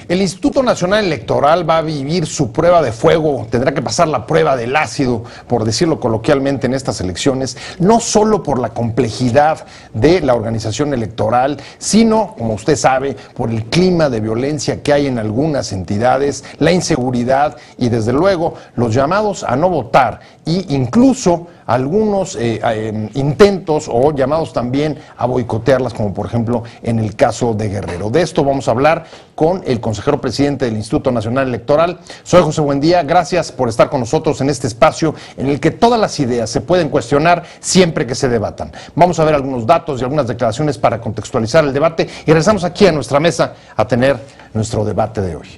El Instituto Nacional Electoral va a vivir su prueba de fuego, tendrá que pasar la prueba del ácido, por decirlo coloquialmente, en estas elecciones, no solo por la complejidad de la organización electoral, sino, como usted sabe, por el clima de violencia que hay en algunas entidades, la inseguridad y, desde luego, los llamados a no votar e incluso algunos intentos o llamados también a boicotearlas, como por ejemplo en el caso de Guerrero. De esto vamos a hablar con el consejero presidente del Instituto Nacional Electoral. Soy José Buendía, gracias por estar con nosotros en este espacio en el que todas las ideas se pueden cuestionar siempre que se debatan. Vamos a ver algunos datos y algunas declaraciones para contextualizar el debate y regresamos aquí a nuestra mesa a tener nuestro debate de hoy.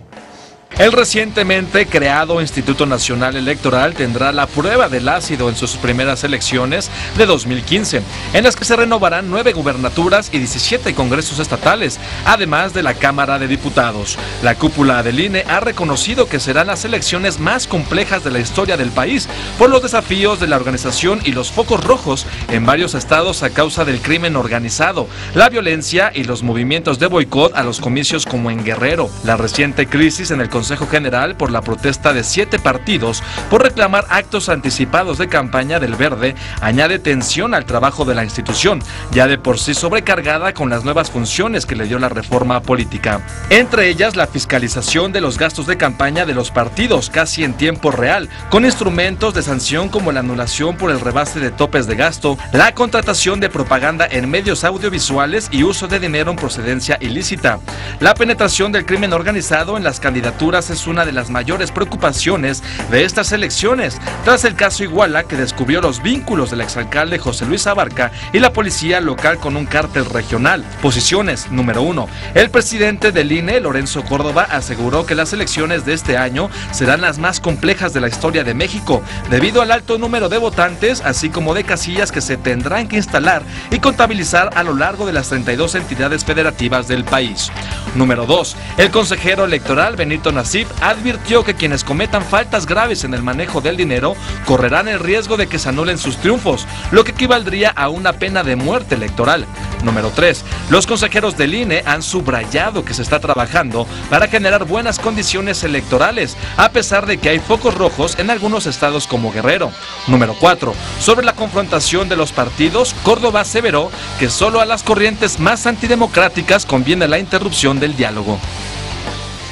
El recientemente creado Instituto Nacional Electoral tendrá la prueba del ácido en sus primeras elecciones de 2015, en las que se renovarán 9 gubernaturas y 17 congresos estatales, además de la Cámara de Diputados. La cúpula del INE ha reconocido que serán las elecciones más complejas de la historia del país por los desafíos de la organización y los focos rojos en varios estados a causa del crimen organizado, la violencia y los movimientos de boicot a los comicios como en Guerrero. La reciente crisis en el Consejo General por la protesta de 7 partidos por reclamar actos anticipados de campaña del Verde añade tensión al trabajo de la institución, ya de por sí sobrecargada con las nuevas funciones que le dio la reforma política. Entre ellas, la fiscalización de los gastos de campaña de los partidos casi en tiempo real, con instrumentos de sanción como la anulación por el rebase de topes de gasto, la contratación de propaganda en medios audiovisuales y uso de dinero en procedencia ilícita. La penetración del crimen organizado en las candidaturas es una de las mayores preocupaciones de estas elecciones, tras el caso Iguala, que descubrió los vínculos del exalcalde José Luis Abarca y la policía local con un cártel regional. Posiciones. Número 1. El presidente del INE, Lorenzo Córdoba, aseguró que las elecciones de este año serán las más complejas de la historia de México, debido al alto número de votantes, así como de casillas que se tendrán que instalar y contabilizar a lo largo de las 32 entidades federativas del país. Número 2. El consejero electoral Benito Nasif advirtió que quienes cometan faltas graves en el manejo del dinero correrán el riesgo de que se anulen sus triunfos, lo que equivaldría a una pena de muerte electoral. Número 3. Los consejeros del INE han subrayado que se está trabajando para generar buenas condiciones electorales, a pesar de que hay focos rojos en algunos estados como Guerrero. Número 4. Sobre la confrontación de los partidos, Córdoba aseveró que solo a las corrientes más antidemocráticas conviene la interrupción del diálogo.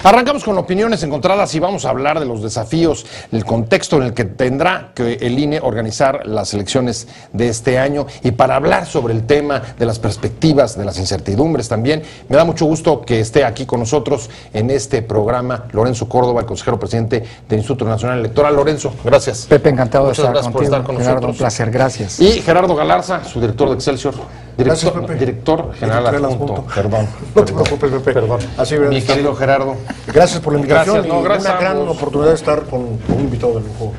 Arrancamos con opiniones encontradas y vamos a hablar de los desafíos, el contexto en el que tendrá que el INE organizar las elecciones de este año. Y para hablar sobre el tema de las perspectivas, de las incertidumbres también, me da mucho gusto que esté aquí con nosotros en este programa Lorenzo Córdoba, el consejero presidente del Instituto Nacional Electoral. Lorenzo, gracias. Pepe, encantado de estar gracias contigo. Por estar con Gerardo, nosotros. un placer, gracias. Y Gerardo Galarza, su director de Excelsior. Director general adjunto. Perdón. No te preocupes, Pepe. Perdón. Así mi querido Gerardo. Gracias por la invitación. Gracias, y una gran oportunidad de estar con un invitado de lujo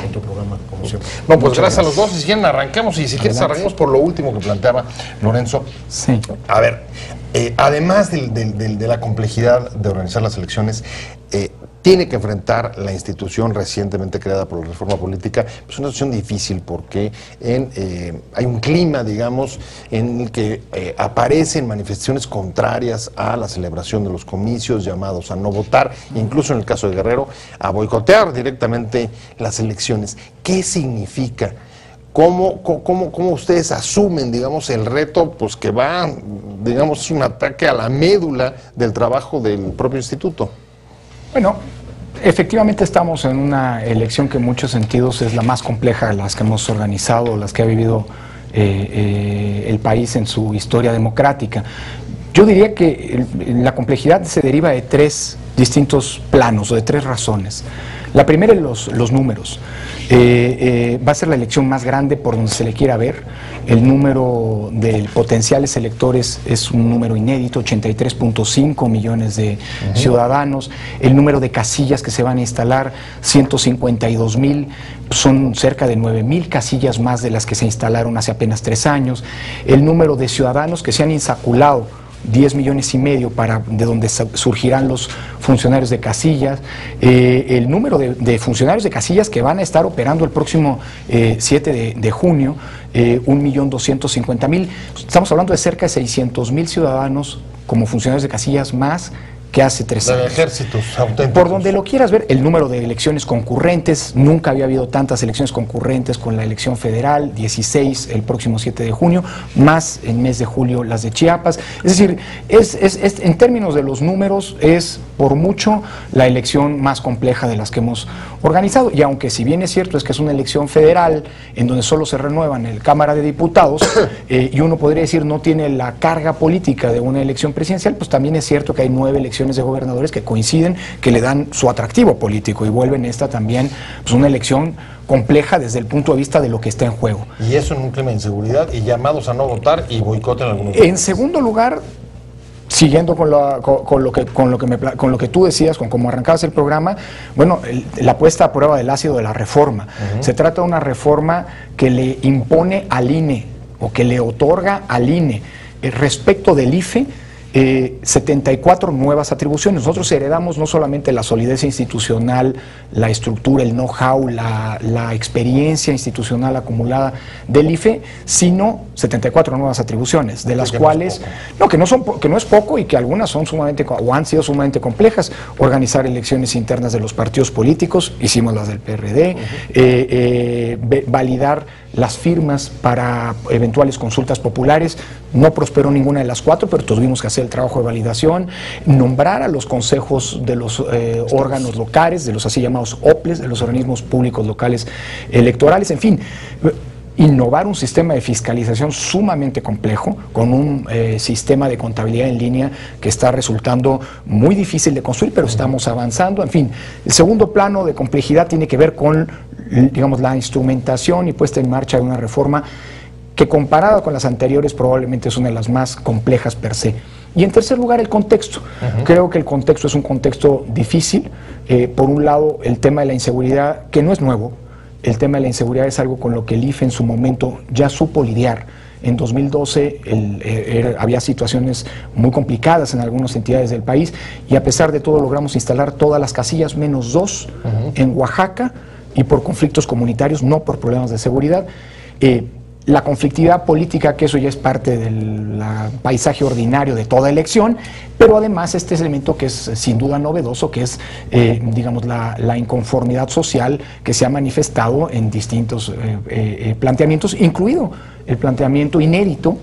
en tu programa, como siempre. No, pues gracias a los dos. Y si quieren arranquemos, y si quieres arranquemos por lo último que planteaba Lorenzo. Sí. A ver, además de la complejidad de organizar las elecciones, tiene que enfrentar la institución recientemente creada por la reforma política, pues una situación difícil porque hay un clima, digamos, en el que aparecen manifestaciones contrarias a la celebración de los comicios, llamados a no votar, incluso en el caso de Guerrero, a boicotear directamente las elecciones. ¿Qué significa? ¿Cómo ustedes asumen, digamos, el reto, pues que va, digamos, un ataque a la médula del trabajo del propio instituto? Bueno, efectivamente estamos en una elección que en muchos sentidos es la más compleja de las que hemos organizado, las que ha vivido el país en su historia democrática. Yo diría que la complejidad se deriva de 3 distintos planos o de 3 razones. La primera es los números. Va a ser la elección más grande por donde se le quiera ver. El número de potenciales electores es un número inédito, 83.5 millones de ciudadanos. El número de casillas que se van a instalar, 152,000, son cerca de 9,000 casillas más de las que se instalaron hace apenas 3 años. El número de ciudadanos que se han insaculado, 10,5 millones de donde surgirán los funcionarios de casillas, el número de funcionarios de casillas que van a estar operando el próximo 7 de junio, 1,250,000. Estamos hablando de cerca de 600,000 ciudadanos como funcionarios de casillas más que hace 3 años. De ejércitos auténticos. Por donde lo quieras ver, el número de elecciones concurrentes, nunca había habido tantas elecciones concurrentes con la elección federal, 16 el próximo 7 de junio, más en mes de julio las de Chiapas. Es decir, en términos de los números, es por mucho la elección más compleja de las que hemos organizado. Y aunque si bien es cierto es que es una elección federal, en donde solo se renuevan en la Cámara de Diputados, y uno podría decir no tiene la carga política de una elección presidencial, pues también es cierto que hay 9 elecciones de gobernadores que coinciden, que le dan su atractivo político y vuelven esta también pues, una elección compleja desde el punto de vista de lo que está en juego. Y eso en un clima de inseguridad y llamados a no votar y boicot en algunos En segundo lugar, siguiendo con lo que tú decías, con cómo arrancabas el programa, bueno, la puesta a prueba del ácido de la reforma. Se trata de una reforma que le impone al INE o que le otorga al INE respecto del IFE 74 nuevas atribuciones. Nosotros heredamos no solamente la solidez institucional, la estructura, el know-how, la experiencia institucional acumulada del IFE, sino 74 nuevas atribuciones, de las cuales, que no es poco y que algunas son sumamente, o han sido sumamente complejas. Organizar elecciones internas de los partidos políticos, hicimos las del PRD, validar las firmas para eventuales consultas populares, no prosperó ninguna de las 4, pero tuvimos que hacer el trabajo de validación, nombrar a los consejos de los órganos locales, de los así llamados OPLES, de los organismos públicos locales electorales, en fin, innovar un sistema de fiscalización sumamente complejo, con un sistema de contabilidad en línea que está resultando muy difícil de construir, pero estamos avanzando. En fin, el segundo plano de complejidad tiene que ver con, digamos, la instrumentación y puesta en marcha de una reforma que comparada con las anteriores probablemente es una de las más complejas per se. Y en tercer lugar, el contexto. Creo que el contexto es un contexto difícil. Por un lado, el tema de la inseguridad, que no es nuevo. El tema de la inseguridad es algo con lo que el IFE en su momento ya supo lidiar. En 2012 había situaciones muy complicadas en algunas entidades del país y a pesar de todo logramos instalar todas las casillas menos 2 en Oaxaca, y por conflictos comunitarios, no por problemas de seguridad. La conflictividad política, que eso ya es parte del paisaje ordinario de toda elección, pero además este elemento que es sin duda novedoso, que es, digamos, la inconformidad social que se ha manifestado en distintos planteamientos, incluido el planteamiento inédito.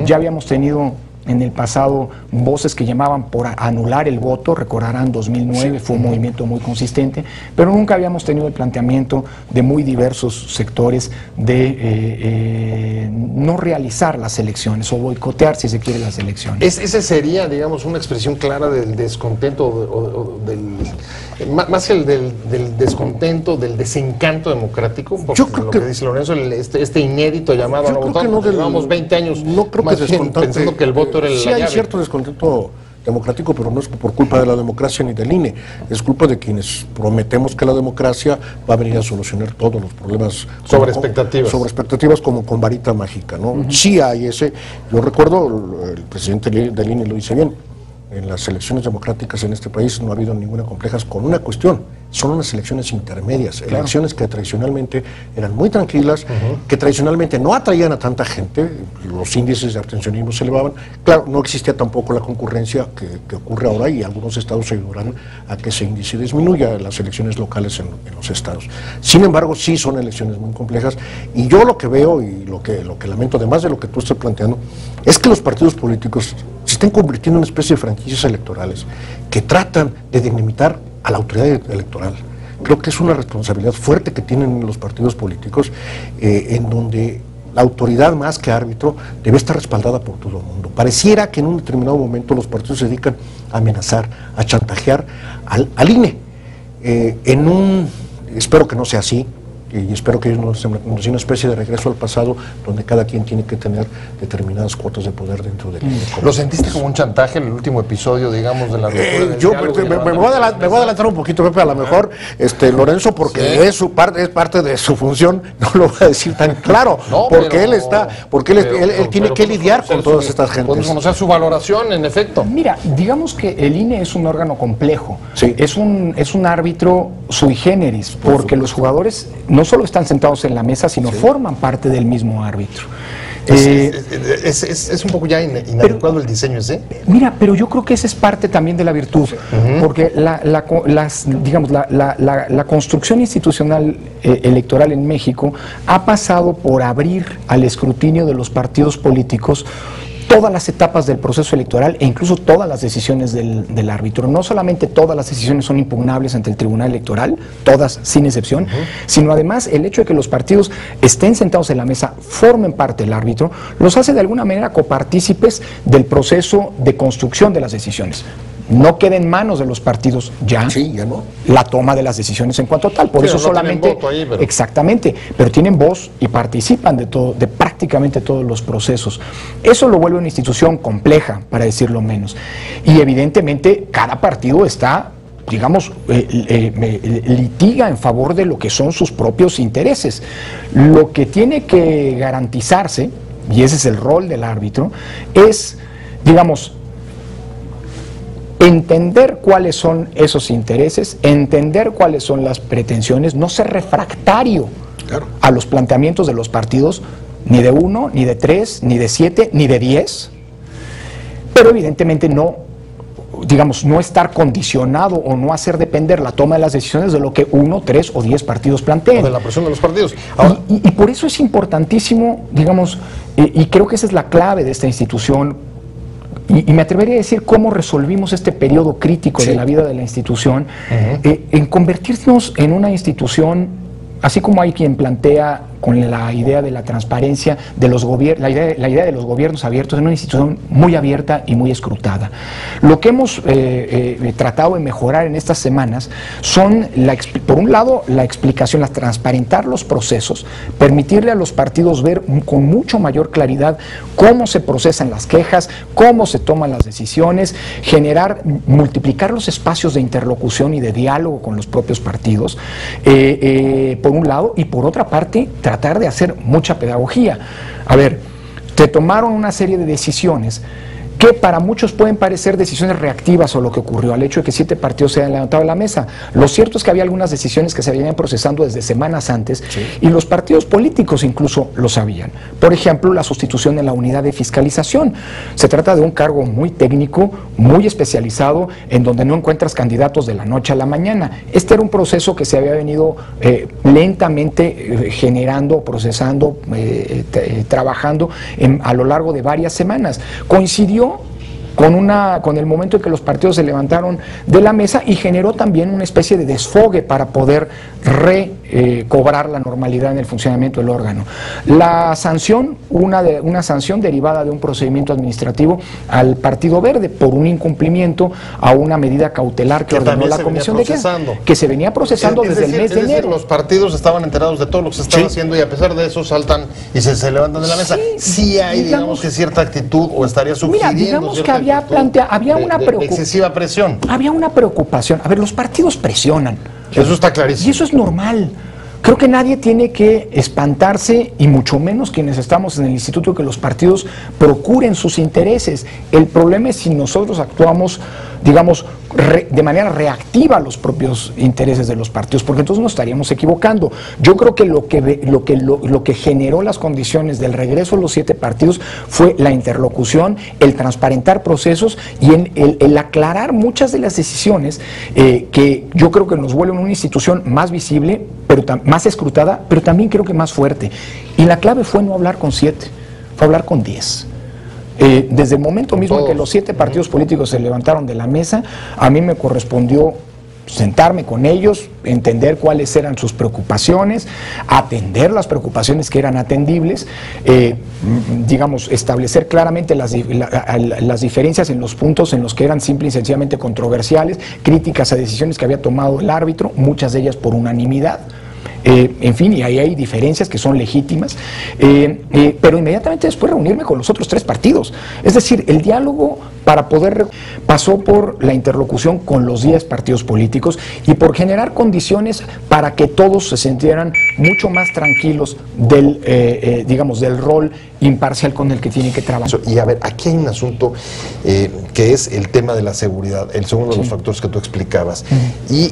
Ya habíamos tenido en el pasado voces que llamaban por anular el voto, recordarán 2009, fue un movimiento muy consistente, pero nunca habíamos tenido el planteamiento de muy diversos sectores de no realizar las elecciones o boicotear, si se quiere, las elecciones. Ese sería, digamos, una expresión clara del descontento, más que el del descontento, del desencanto democrático, porque yo creo lo que dice Lorenzo, este inédito llamado a no votar, llevamos 20 años no creo que pensando que el voto era sí, hay cierto descontento democrático, pero no es por culpa de la democracia ni del INE, es culpa de quienes prometemos que la democracia va a venir a solucionar todos los problemas sobre expectativas como con varita mágica, ¿no? Sí hay ese, yo recuerdo, el presidente del INE lo dice bien, en las elecciones democráticas en este país no ha habido ninguna complejas con una cuestión, son unas elecciones intermedias, elecciones que tradicionalmente eran muy tranquilas, que tradicionalmente no atraían a tanta gente, los índices de abstencionismo se elevaban, claro, no existía tampoco la concurrencia que ocurre ahora y algunos estados ayudarán a que ese índice disminuya en las elecciones locales en los estados. Sin embargo, sí son elecciones muy complejas y yo lo que veo y lo que lamento, además de lo que tú estás planteando, es que los partidos políticos se estén convirtiendo en una especie de franquicias electorales que tratan de dinamitar a la autoridad electoral. Creo que es una responsabilidad fuerte que tienen los partidos políticos, en donde la autoridad más que árbitro debe estar respaldada por todo el mundo. Pareciera que en un determinado momento los partidos se dedican a amenazar, a chantajear al INE. Espero que no sea así, y espero que no sea una especie de regreso al pasado donde cada quien tiene que tener determinadas cuotas de poder dentro del INE. ¿Lo sentiste como un chantaje en el último episodio, digamos, de la ruptura? Yo me voy a adelantar un poquito, Pepe, a lo mejor Lorenzo, porque es parte de su función, no lo voy a decir tan claro, porque él tiene que lidiar con todas estas gentes. Podemos conocer su valoración, en efecto. Mira, digamos que el INE es un órgano complejo, sí. es un árbitro sui generis, porque los jugadores no solo están sentados en la mesa, sino forman parte del mismo árbitro. Es un poco ya inadecuado el diseño ese. Mira, pero yo creo que esa es parte también de la virtud, porque la construcción institucional electoral en México ha pasado por abrir al escrutinio de los partidos políticos todas las etapas del proceso electoral e incluso todas las decisiones del árbitro. No solamente todas las decisiones son impugnables ante el Tribunal Electoral, todas sin excepción, sino además el hecho de que los partidos estén sentados en la mesa, formen parte del árbitro, los hace de alguna manera copartícipes del proceso de construcción de las decisiones. No queda en manos de los partidos ya la toma de las decisiones en cuanto a tal. Por eso no solamente voto ahí, pero... Exactamente, pero tienen voz y participan de prácticamente todos los procesos. Eso lo vuelve una institución compleja, para decirlo menos. Y evidentemente cada partido está, digamos, litiga en favor de lo que son sus propios intereses. Lo que tiene que garantizarse, y ese es el rol del árbitro, es, digamos, entender cuáles son esos intereses, entender cuáles son las pretensiones, no ser refractario a los planteamientos de los partidos, ni de 1, ni de 3, ni de 7, ni de 10, pero evidentemente no, digamos, no estar condicionado o no hacer depender la toma de las decisiones de lo que 1, 3 o 10 partidos planteen. O de la presión de los partidos. Ahora, y por eso es importantísimo, digamos, y creo que esa es la clave de esta institución. Y me atrevería a decir cómo resolvimos este periodo crítico de la vida de la institución, en convertirnos en una institución, así como hay quien plantea con la idea de la transparencia de los gobiernos, la idea de los gobiernos abiertos, en una institución muy abierta y muy escrutada. Lo que hemos tratado de mejorar en estas semanas son, por un lado, la explicación, transparentar los procesos, permitirle a los partidos ver con mucho mayor claridad cómo se procesan las quejas, cómo se toman las decisiones, multiplicar los espacios de interlocución y de diálogo con los propios partidos, por un lado, y por otra parte, tratar de hacer mucha pedagogía. A ver, se tomaron una serie de decisiones que para muchos pueden parecer decisiones reactivas o lo que ocurrió al hecho de que 7 partidos se hayan levantado de la mesa. Lo cierto es que había algunas decisiones que se venían procesando desde semanas antes y los partidos políticos incluso lo sabían. Por ejemplo, la sustitución en la unidad de fiscalización. Se trata de un cargo muy técnico, muy especializado, en donde no encuentras candidatos de la noche a la mañana. Este era un proceso que se había venido lentamente generando, procesando, trabajando a lo largo de varias semanas. Coincidió con el momento en que los partidos se levantaron de la mesa y generó también una especie de desfogue para poder recobrar la normalidad en el funcionamiento del órgano. La sanción, una sanción derivada de un procedimiento administrativo al Partido Verde por un incumplimiento a una medida cautelar que ordenó la Comisión de Quejas, que se venía procesando desde el mes de enero. Los partidos estaban enterados de todo lo que se estaba haciendo y a pesar de eso saltan y se levantan de la mesa. Sí hay, digamos que cierta actitud o estaría sugiriendo. Mira, digamos que había una excesiva presión. Había una preocupación. A ver, los partidos presionan. Eso está clarísimo. Y eso es normal. Creo que nadie tiene que espantarse, y mucho menos quienes estamos en el instituto, que los partidos procuren sus intereses. El problema es si nosotros actuamos, digamos, de manera reactiva a los propios intereses de los partidos, porque entonces nos estaríamos equivocando. Yo creo que lo que generó las condiciones del regreso de los 7 partidos fue la interlocución, el transparentar procesos y el aclarar muchas de las decisiones que yo creo que nos vuelven una institución más visible, pero más escrutada, pero también creo que más fuerte. Y la clave fue no hablar con 7, fue hablar con 10. Desde el momento mismo en que los 7 partidos políticos se levantaron de la mesa, a mí me correspondió sentarme con ellos, entender cuáles eran sus preocupaciones, atender las preocupaciones que eran atendibles, digamos, establecer claramente las diferencias en los puntos en los que eran simple y sencillamente controversiales, críticas a decisiones que había tomado el árbitro, muchas de ellas por unanimidad. En fin, y ahí hay diferencias que son legítimas, pero inmediatamente después reunirme con los otros 3 partidos. Es decir, el diálogo pasó por la interlocución con los 10 partidos políticos y por generar condiciones para que todos se sintieran mucho más tranquilos digamos, del rol imparcial con el que tienen que trabajar. Y a ver, aquí hay un asunto que es el tema de la seguridad, el segundo de los factores que tú explicabas. Y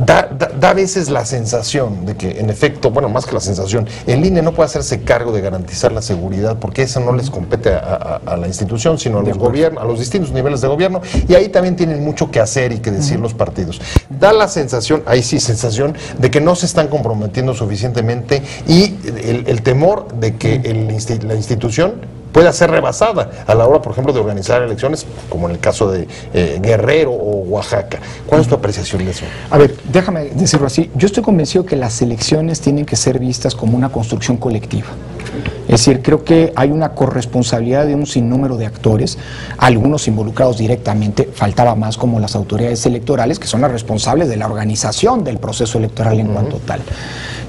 da a veces la sensación de que, en efecto, bueno, más que la sensación, el INE no puede hacerse cargo de garantizar la seguridad, porque eso no les compete a la institución, sino a los gobiernos, a los distintos niveles de gobierno, y ahí también tienen mucho que hacer y que decir los partidos. Da la sensación, ahí sí, sensación, de que no se están comprometiendo suficientemente, y el temor de que la institución pueda ser rebasada a la hora, por ejemplo, de organizar elecciones, como en el caso de Guerrero o Oaxaca. ¿Cuál es tu apreciación de eso? A ver, déjame decirlo así. Yo estoy convencido que las elecciones tienen que ser vistas como una construcción colectiva. Es decir, creo que hay una corresponsabilidad de un sinnúmero de actores, algunos involucrados directamente, faltaba más como las autoridades electorales, que son las responsables de la organización del proceso electoral en cuanto tal.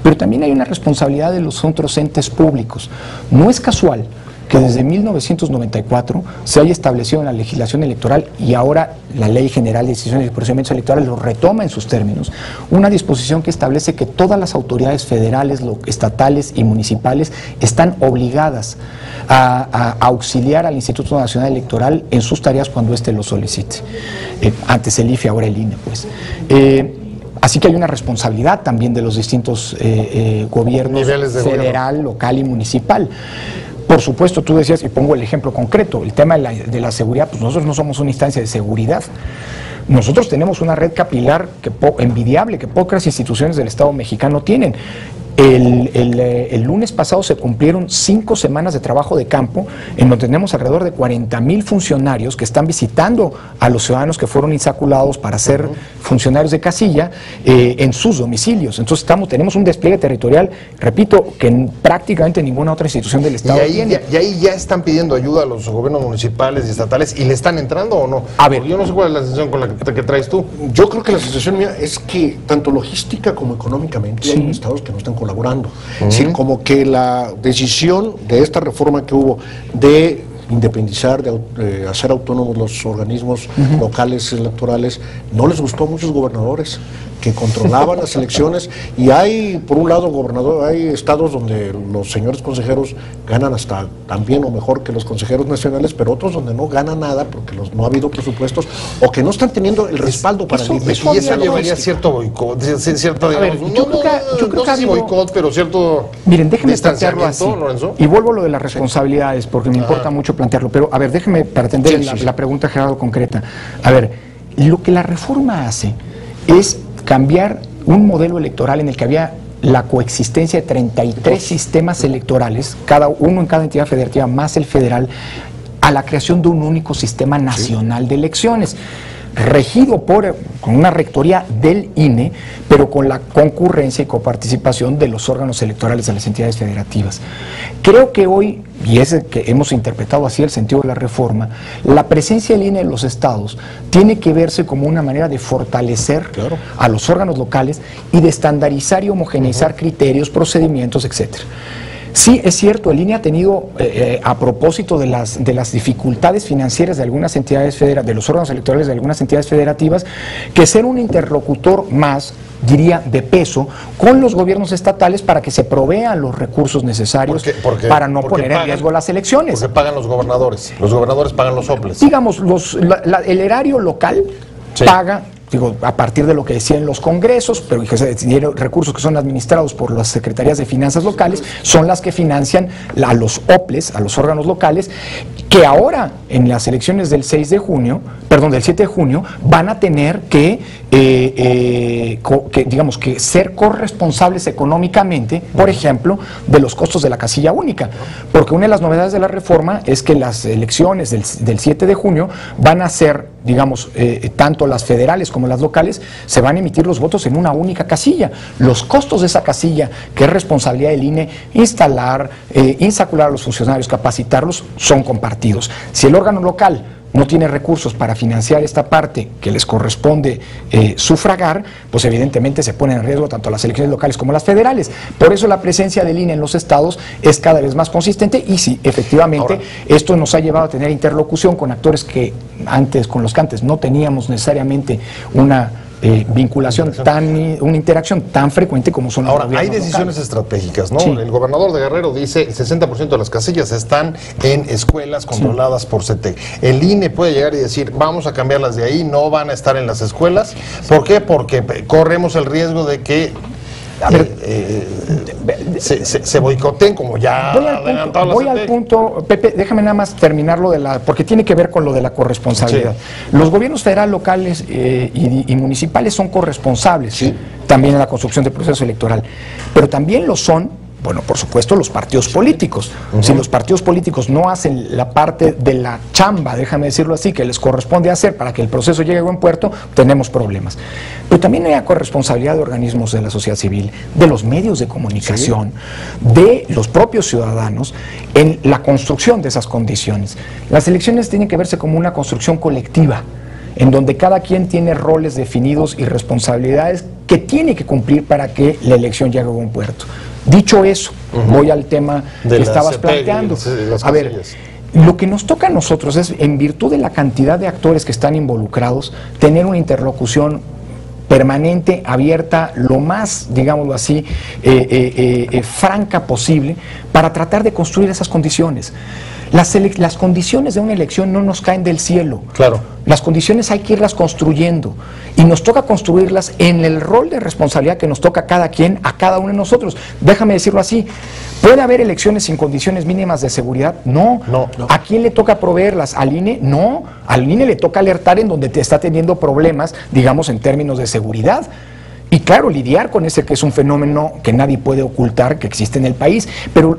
Pero también hay una responsabilidad de los otros entes públicos. No es casual que desde 1994 se haya establecido en la legislación electoral, y ahora la Ley General de Decisiones y Procedimientos Electorales lo retoma en sus términos, una disposición que establece que todas las autoridades federales, estatales y municipales están obligadas a auxiliar al Instituto Nacional Electoral en sus tareas cuando éste lo solicite. Antes el IFE, ahora el INE, pues. Así que hay una responsabilidad también de los distintos gobiernos federal, local y municipal. Por supuesto, tú decías, y pongo el ejemplo concreto, el tema de la seguridad, pues nosotros no somos una instancia de seguridad. Nosotros tenemos una red capilar envidiable que pocas instituciones del Estado mexicano tienen. El lunes pasado se cumplieron 5 semanas de trabajo de campo, en donde tenemos alrededor de 40,000 funcionarios que están visitando a los ciudadanos que fueron insaculados para ser funcionarios de casilla en sus domicilios. Entonces tenemos un despliegue territorial, repito, que prácticamente ninguna otra institución del Estado tiene. Y ahí ya están pidiendo ayuda a los gobiernos municipales y estatales, ¿y le están entrando o no? A ver, porque yo no sé cuál es la sensación con la que traes tú. Yo creo que la sensación mía es que tanto logística como económicamente hay estados que no están colaborando. Es decir, como que la decisión de esta reforma que hubo de independizar, de hacer autónomos los organismos locales electorales, no les gustó a muchos gobernadores que controlaban las elecciones, y hay, por un lado, hay estados donde los señores consejeros ganan hasta tan bien o mejor que los consejeros nacionales, pero otros donde no ganan nada porque no ha habido presupuestos o que no están teniendo el respaldo para el y eso llevaría cierto boicot, cierto, digamos, yo creo que no sé si boicot, pero cierto. Miren, déjenme plantearlo así, Lorenzo. Y vuelvo a lo de las responsabilidades, porque me importa mucho plantearlo, pero a ver, déjenme, para atender la pregunta, Gerardo, concreta. A ver, lo que la reforma hace es cambiar un modelo electoral en el que había la coexistencia de 33 sistemas electorales, cada uno en cada entidad federativa más el federal, a la creación de un único sistema nacional de elecciones, regido con una rectoría del INE, pero con la concurrencia y coparticipación de los órganos electorales de las entidades federativas. Creo que hoy, y es que hemos interpretado así el sentido de la reforma, la presencia del INE en los estados tiene que verse como una manera de fortalecer a los órganos locales y de estandarizar y homogeneizar criterios, procedimientos, etcétera. Sí, es cierto, el INE ha tenido, a propósito de las dificultades financieras de algunas entidades federativas, de los órganos electorales de algunas entidades federativas, que ser un interlocutor más, diría, de peso, con los gobiernos estatales para que se provean los recursos necesarios para no poner en riesgo las elecciones. Porque pagan los gobernadores pagan los soples. Digamos, el erario local paga, digo, a partir de lo que decían los congresos, pero recursos que son administrados por las secretarías de finanzas locales, son las que financian a los OPLES, a los órganos locales, que ahora en las elecciones del 7 de junio, van a tener que ser corresponsables económicamente, por ejemplo, de los costos de la casilla única, porque una de las novedades de la reforma es que las elecciones del 7 de junio van a ser, digamos, tanto las federales como las locales, se van a emitir los votos en una única casilla. Los costos de esa casilla, que es responsabilidad del INE, instalar, insacular a los funcionarios, capacitarlos, son compartidos. Si el órgano local no tiene recursos para financiar esta parte que les corresponde sufragar, pues evidentemente se ponen en riesgo tanto las elecciones locales como las federales. Por eso la presencia del INE en los estados es cada vez más consistente, y sí, efectivamente, esto nos ha llevado a tener interlocución con actores con los que antes no teníamos necesariamente una vinculación, una interacción tan frecuente como son los Ahora, hay gobiernos decisiones locales. estratégicas, ¿no? Sí. El gobernador de Guerrero dice el 60% de las casillas están en escuelas controladas por CETEC. El INE puede llegar y decir, vamos a cambiarlas de ahí, no van a estar en las escuelas. ¿Por qué? Porque corremos el riesgo de que se boicoten, como ya adelantado la voy al CETEC. punto, Pepe, déjame nada más terminarlo porque tiene que ver con lo de la corresponsabilidad. Sí. Los gobiernos federales, locales y municipales son corresponsables Sí. también en la construcción del proceso electoral, pero también lo son, bueno, por supuesto, los partidos políticos. Si los partidos políticos no hacen la parte de la chamba, déjame decirlo así, que les corresponde hacer para que el proceso llegue a buen puerto, tenemos problemas. Pero también hay corresponsabilidad de organismos de la sociedad civil, de los medios de comunicación, de los propios ciudadanos en la construcción de esas condiciones. Las elecciones tienen que verse como una construcción colectiva, en donde cada quien tiene roles definidos y responsabilidades que tiene que cumplir para que la elección llegue a buen puerto. Dicho eso, voy al tema De que la estabas CETEC, planteando. de las A ver, casillas. lo que nos toca a nosotros es, en virtud de la cantidad de actores que están involucrados, tener una interlocución permanente, abierta, lo más, digámoslo así, franca posible, para tratar de construir esas condiciones. Las condiciones de una elección no nos caen del cielo. Claro. Las condiciones hay que irlas construyendo y nos toca construirlas en el rol de responsabilidad que nos toca a cada quien, a cada uno de nosotros. Déjame decirlo así, ¿puede haber elecciones sin condiciones mínimas de seguridad? No. ¿A quién le toca proveerlas? ¿Al INE? No. Al INE le toca alertar en donde te está teniendo problemas, digamos, en términos de seguridad. Y claro, lidiar con ese que es un fenómeno que nadie puede ocultar, que existe en el país, pero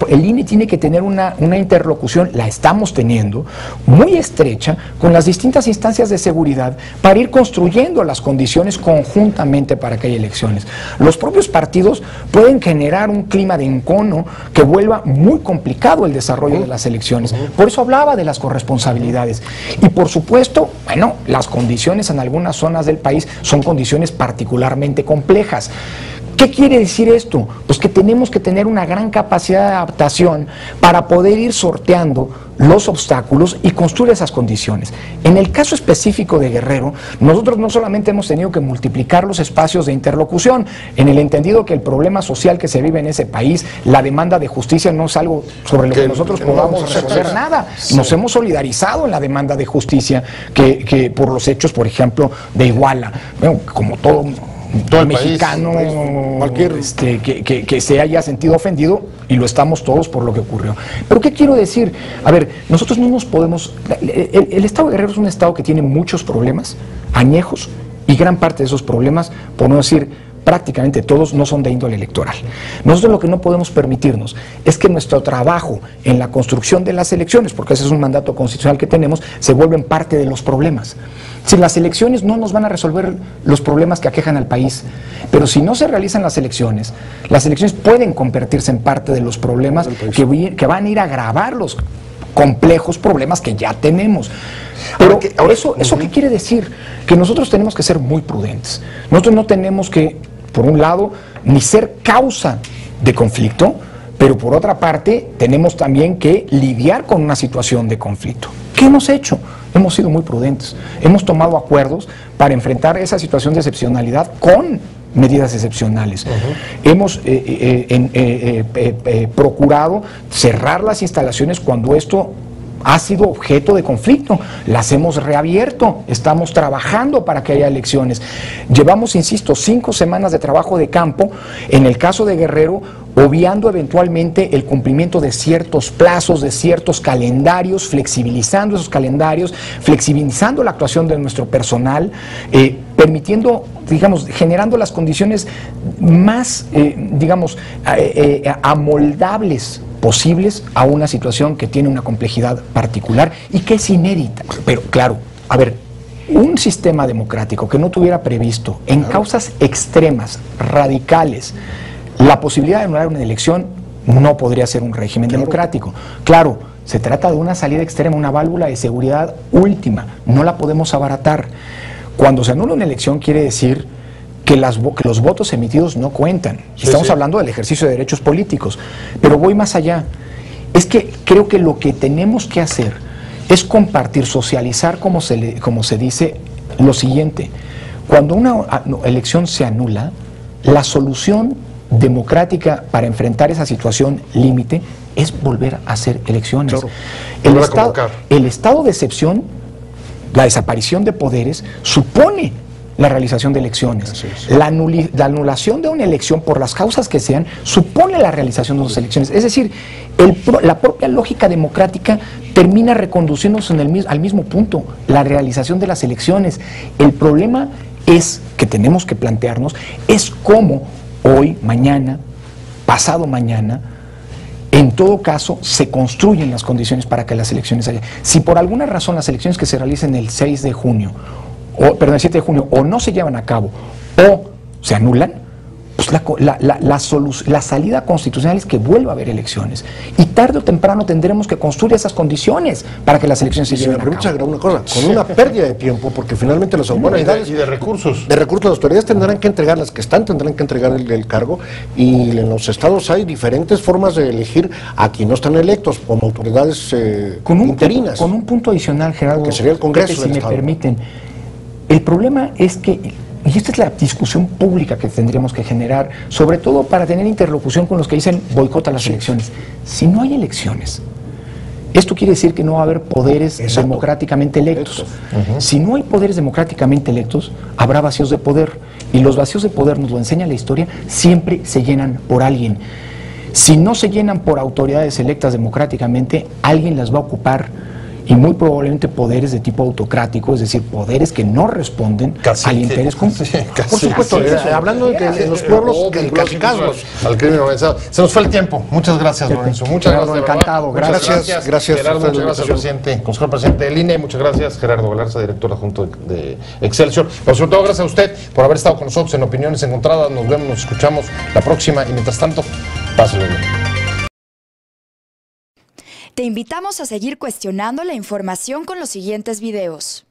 el INE tiene que tener una interlocución, la estamos teniendo, muy estrecha, con las distintas instancias de seguridad para ir construyendo las condiciones conjuntamente para que haya elecciones. Los propios partidos pueden generar un clima de encono que vuelva muy complicado el desarrollo de las elecciones. Por eso hablaba de las corresponsabilidades. Y por supuesto, bueno, las condiciones en algunas zonas del país son condiciones particularmente complejas. ¿Qué quiere decir esto? Pues que tenemos que tener una gran capacidad de adaptación para poder ir sorteando los obstáculos y construir esas condiciones. En el caso específico de Guerrero, nosotros no solamente hemos tenido que multiplicar los espacios de interlocución, en el entendido que el problema social que se vive en ese país, la demanda de justicia no es algo sobre lo que nosotros podamos resolver nada. Nos hemos solidarizado en la demanda de justicia que por los hechos, por ejemplo, de Iguala. Bueno, como todo el mexicano país, que se haya sentido ofendido, y lo estamos todos por lo que ocurrió. Pero ¿qué quiero decir? A ver, nosotros no nos podemos... El Estado de Guerrero es un Estado que tiene muchos problemas, añejos, y gran parte de esos problemas, por no decir prácticamente todos, no son de índole electoral. Nosotros lo que no podemos permitirnos es que nuestro trabajo en la construcción de las elecciones, porque ese es un mandato constitucional que tenemos, se vuelven parte de los problemas. Si las elecciones no nos van a resolver los problemas que aquejan al país, pero si no se realizan las elecciones pueden convertirse en parte de los problemas que van a ir a agravar los complejos problemas que ya tenemos. Pero ¿eso qué quiere decir? Que nosotros tenemos que ser muy prudentes. Nosotros no tenemos que, por un lado, ni ser causa de conflicto, pero por otra parte tenemos también que lidiar con una situación de conflicto. ¿Qué hemos hecho? Hemos sido muy prudentes. Hemos tomado acuerdos para enfrentar esa situación de excepcionalidad con medidas excepcionales. Hemos procurado cerrar las instalaciones cuando esto ha sido objeto de conflicto, las hemos reabierto, estamos trabajando para que haya elecciones. Llevamos, insisto, 5 semanas de trabajo de campo, en el caso de Guerrero, obviando eventualmente el cumplimiento de ciertos plazos, de ciertos calendarios, flexibilizando esos calendarios, flexibilizando la actuación de nuestro personal, permitiendo, digamos, generando las condiciones más, amoldables posibles a una situación que tiene una complejidad particular y que es inédita. Pero claro, a ver, un sistema democrático que no tuviera previsto en causas extremas, radicales, la posibilidad de anular una elección, no podría ser un régimen democrático. Claro, se trata de una salida extrema, una válvula de seguridad última, no la podemos abaratar. Cuando se anula una elección quiere decir que los votos emitidos no cuentan. Estamos hablando del ejercicio de derechos políticos, pero voy más allá. Es que creo que lo que tenemos que hacer es compartir, socializar, como se dice, lo siguiente. Cuando una elección se anula, la solución democrática para enfrentar esa situación límite es volver a hacer elecciones. Claro. El estado de excepción, la desaparición de poderes, supone la realización de elecciones. La anulación de una elección, por las causas que sean, supone la realización de unas elecciones. Es decir, la propia lógica democrática termina reconduciéndose al mismo punto, la realización de las elecciones. El problema es que tenemos que plantearnos es cómo hoy, mañana, pasado mañana, en todo caso, se construyen las condiciones para que las elecciones haya. Si por alguna razón las elecciones que se realicen el 6 de junio, el 7 de junio, o no se llevan a cabo, o se anulan, pues la salida constitucional es que vuelva a haber elecciones. Y tarde o temprano tendremos que construir esas condiciones para que las elecciones se lleven a cabo. Si me permites agregar una cosa, con una pérdida de tiempo, porque finalmente las autoridades... Y de recursos. De recursos, las autoridades tendrán que entregar, las que están tendrán que entregar el cargo, y en los estados hay diferentes formas de elegir a quienes no están electos, como autoridades interinas. Con un punto adicional, Gerardo, que sería el Congreso si me permiten. El problema es que, y esta es la discusión pública que tendríamos que generar, sobre todo para tener interlocución con los que dicen boicota las elecciones. Si no hay elecciones, esto quiere decir que no va a haber poderes democráticamente electos. Si no hay poderes democráticamente electos, habrá vacíos de poder. Y los vacíos de poder, nos lo enseña la historia, siempre se llenan por alguien. Si no se llenan por autoridades electas democráticamente, alguien las va a ocupar. Y muy probablemente poderes de tipo autocrático, es decir, poderes que no responden al interés común. Por supuesto, hablando de los pueblos caucásicos. Al crimen organizado. Se nos fue el tiempo. Muchas gracias, Lorenzo. Muchas gracias. Encantado. Gracias. Gerardo, muchas gracias, presidente, consejero presidente del INE. Muchas gracias, Gerardo Galarza, director adjunto de Excelsior. Pero sobre todo, gracias a usted por haber estado con nosotros en Opiniones Encontradas. Nos vemos, nos escuchamos la próxima. Y mientras tanto, pásenlo bien. Te invitamos a seguir cuestionando la información con los siguientes videos.